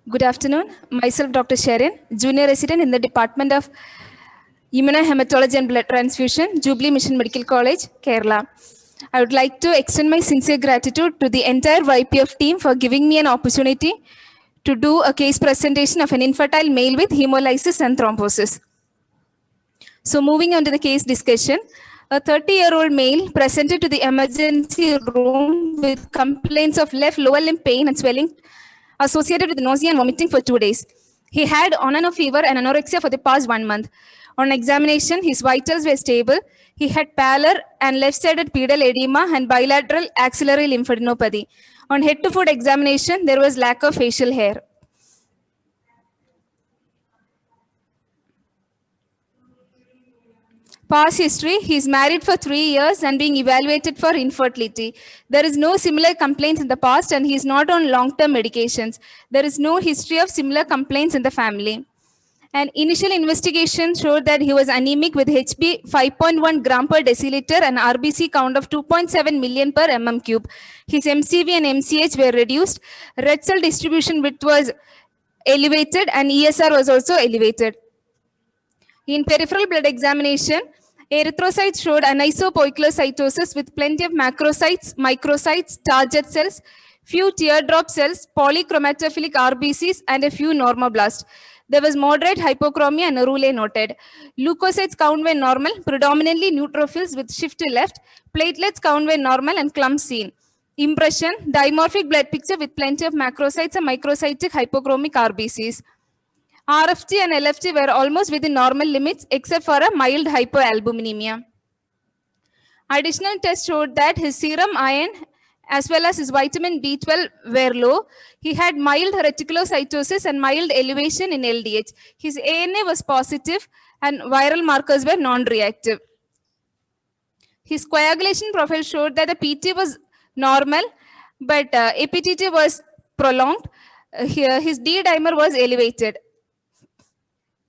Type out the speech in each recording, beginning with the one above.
Good afternoon. Myself, Dr. Sharon, Junior Resident in the Department of Immunohematology and Blood Transfusion, Jubilee Mission Medical College, Kerala. I would like to extend my sincere gratitude to the entire YPF team for giving me an opportunity to do a case presentation of an infertile male with hemolysis and thrombosis. So moving on to the case discussion, a 30-year-old male presented to the emergency room with complaints of left lower limb pain and swelling associated with nausea and vomiting for 2 days. He had on and off fever and anorexia for the past 1 month. On examination, his vitals were stable. He had pallor and left-sided pedal edema and bilateral axillary lymphadenopathy. On head-to-foot examination, there was lack of facial hair. Past history, he is married for 3 years and being evaluated for infertility. There is no similar complaints in the past and he is not on long-term medications. There is no history of similar complaints in the family. An initial investigation showed that he was anemic with HB 5.1 gram per deciliter and RBC count of 2.7 million per mm cube. His MCV and MCH were reduced. Red cell distribution width was elevated and ESR was also elevated. In peripheral blood examination, erythrocytes showed anisopoikilocytosis with plenty of macrocytes, microcytes, target cells, few teardrop cells, polychromatophilic RBCs, and a few normoblasts. There was moderate hypochromia and arule noted. Leukocytes count were normal, predominantly neutrophils with shift to left. Platelets count were normal and clumps seen. Impression, dimorphic blood picture with plenty of macrocytes and microcytic hypochromic RBCs. RFT and LFT were almost within normal limits except for a mild hypoalbuminemia. Additional tests showed that his serum iron as well as his vitamin B12 were low. He had mild reticulocytosis and mild elevation in LDH. His ANA was positive and viral markers were non-reactive. His coagulation profile showed that the PT was normal, but APTT was prolonged. Here, his D dimer was elevated.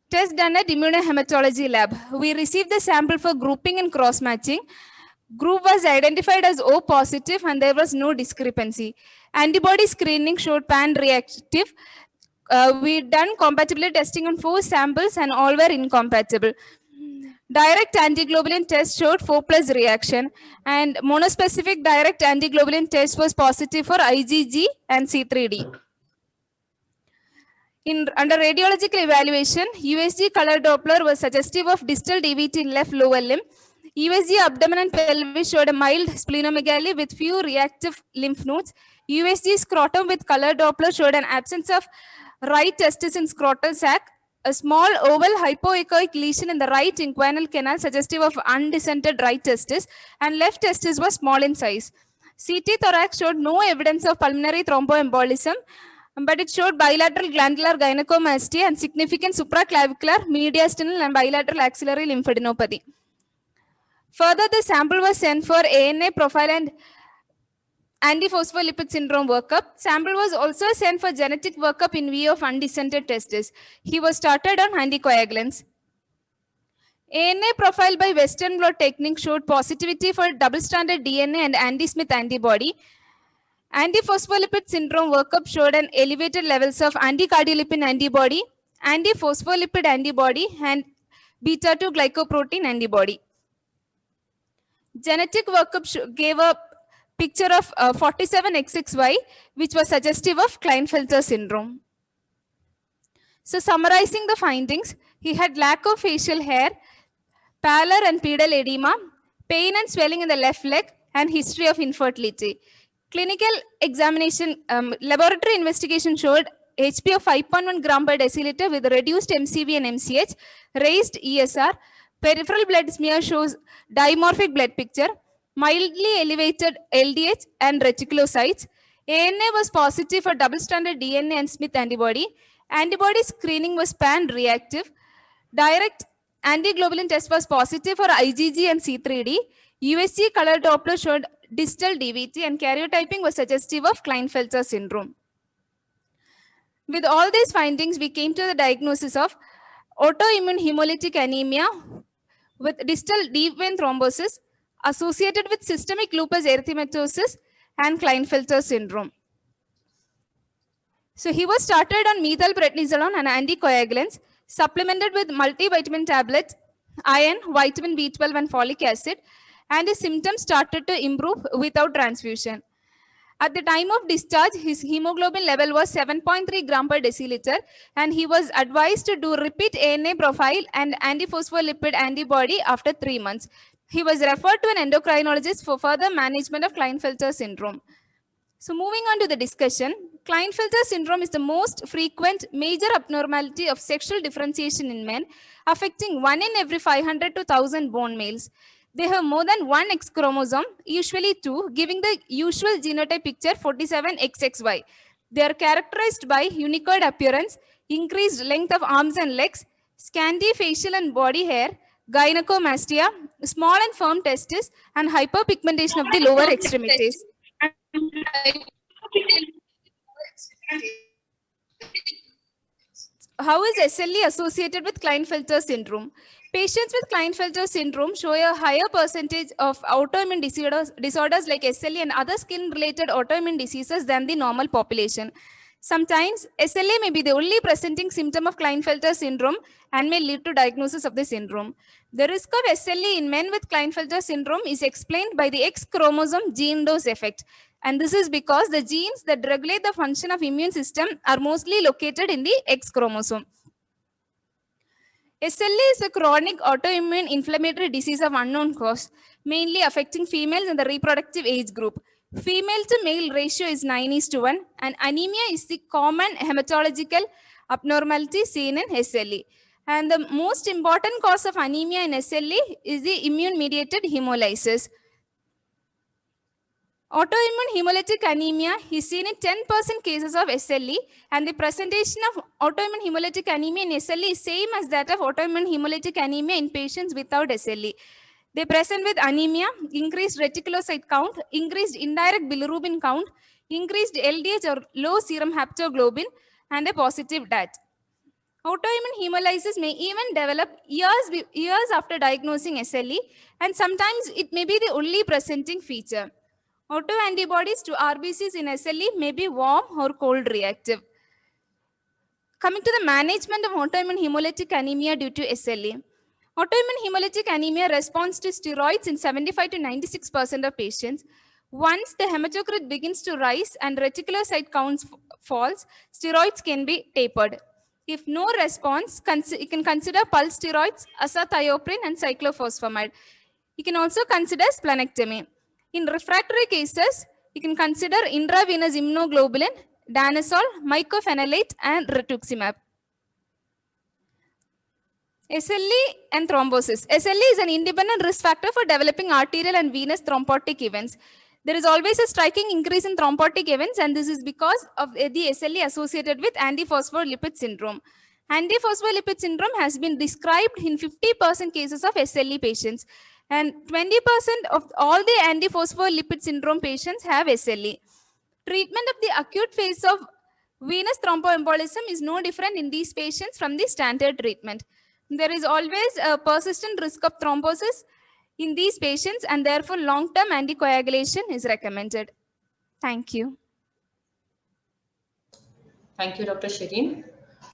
Test done at immunohematology lab. We received the sample for grouping and cross-matching. Group was identified as O positive and there was no discrepancy. Antibody screening showed pan-reactive. We done compatibility testing on 4 samples and all were incompatible. Direct antiglobulin test showed 4+ reaction and monospecific direct antiglobulin test was positive for IgG and C3d. Under radiological evaluation, USG color Doppler was suggestive of distal DVT in left lower limb. USG abdomen and pelvis showed a mild splenomegaly with few reactive lymph nodes. USG scrotum with color Doppler showed an absence of right testis in scrotal sac. A small oval hypoechoic lesion in the right inguinal canal suggestive of undescended right testis and left testis was small in size. CT thorax showed no evidence of pulmonary thromboembolism, but it showed bilateral glandular gynecomastia and significant supraclavicular, mediastinal and bilateral axillary lymphadenopathy. Further, the sample was sent for ANA profile and antiphospholipid syndrome workup. Sample was also sent for genetic workup in view of undescended testis. He was started on anticoagulants. ANA profile by Western blot technique showed positivity for double-stranded DNA and anti-Smith antibody. Antiphospholipid syndrome workup showed an elevated levels of anticardiolipin antibody, antiphospholipid antibody, and beta-2 glycoprotein antibody. Genetic workup gave a picture of 47XXY, which was suggestive of Klinefelter syndrome. So summarizing the findings, he had lack of facial hair, pallor and pedal edema, pain and swelling in the left leg, and history of infertility. Clinical examination, laboratory investigation showed HP of 5.1 gram per deciliter with reduced MCV and MCH, raised ESR, peripheral blood smear shows dimorphic blood picture, mildly elevated LDH and reticulocytes. ANA was positive for double-stranded DNA and Smith antibody. Antibody screening was pan-reactive. Direct antiglobulin test was positive for IgG and C3d. USG color Doppler showed distal DVT and karyotyping was suggestive of Klinefelter syndrome. With all these findings, we came to the diagnosis of autoimmune hemolytic anemia with distal deep vein thrombosis associated with systemic lupus erythematosus and Klinefelter syndrome. So he was started on methylprednisolone and anticoagulants, supplemented with multivitamin tablets, iron, vitamin B12 and folic acid, and his symptoms started to improve without transfusion. At the time of discharge, his hemoglobin level was 7.3 gram per deciliter, and he was advised to do repeat ANA profile and antiphospholipid antibody after 3 months. He was referred to an endocrinologist for further management of Klinefelter syndrome. So moving on to the discussion, Klinefelter syndrome is the most frequent major abnormality of sexual differentiation in men, affecting 1 in every 500 to 1,000 born males. They have more than one X chromosome, usually 2, giving the usual genotype picture 47XXY. They are characterized by unicoid appearance, increased length of arms and legs, scanty facial and body hair, gynecomastia, small and firm testes, and hyperpigmentation of the lower extremities. How is SLE associated with Klinefelter syndrome? Patients with Klinefelter syndrome show a higher percentage of autoimmune disorders like SLE and other skin-related autoimmune diseases than the normal population. Sometimes SLE may be the only presenting symptom of Klinefelter syndrome and may lead to diagnosis of the syndrome. The risk of SLE in men with Klinefelter syndrome is explained by the X chromosome gene dose effect. And this is because the genes that regulate the function of immune system are mostly located in the X chromosome. SLE is a chronic autoimmune inflammatory disease of unknown cause, mainly affecting females in the reproductive age group. Female to male ratio is 9:1, and anemia is the common hematological abnormality seen in SLE. And the most important cause of anemia in SLE is the immune-mediated hemolysis. Autoimmune hemolytic anemia is seen in 10% cases of SLE, and the presentation of autoimmune hemolytic anemia in SLE is same as that of autoimmune hemolytic anemia in patients without SLE. They present with anemia, increased reticulocyte count, increased indirect bilirubin count, increased LDH or low serum haptoglobin, and a positive DAT. Autoimmune hemolysis may even develop years after diagnosing SLE, and sometimes it may be the only presenting feature. Autoantibodies to RBCs in SLE may be warm or cold reactive. Coming to the management of autoimmune hemolytic anemia due to SLE. Autoimmune hemolytic anemia responds to steroids in 75 to 96% of patients. Once the hematocrit begins to rise and reticulocyte counts falls, steroids can be tapered. If no response, you can consider pulse steroids, azathioprine, and cyclophosphamide. You can also consider splenectomy. In refractory cases, you can consider intravenous immunoglobulin, danazol, mycophenolate, and rituximab. SLE and thrombosis. SLE is an independent risk factor for developing arterial and venous thrombotic events. There is always a striking increase in thrombotic events, and this is because of the SLE associated with antiphospholipid syndrome. Antiphospholipid syndrome has been described in 50% cases of SLE patients, and 20% of all the antiphospholipid syndrome patients have SLE. Treatment of the acute phase of venous thromboembolism is no different in these patients from the standard treatment. There is always a persistent risk of thrombosis in these patients, and therefore long-term anticoagulation is recommended. Thank you. Thank you, Dr. Shireen.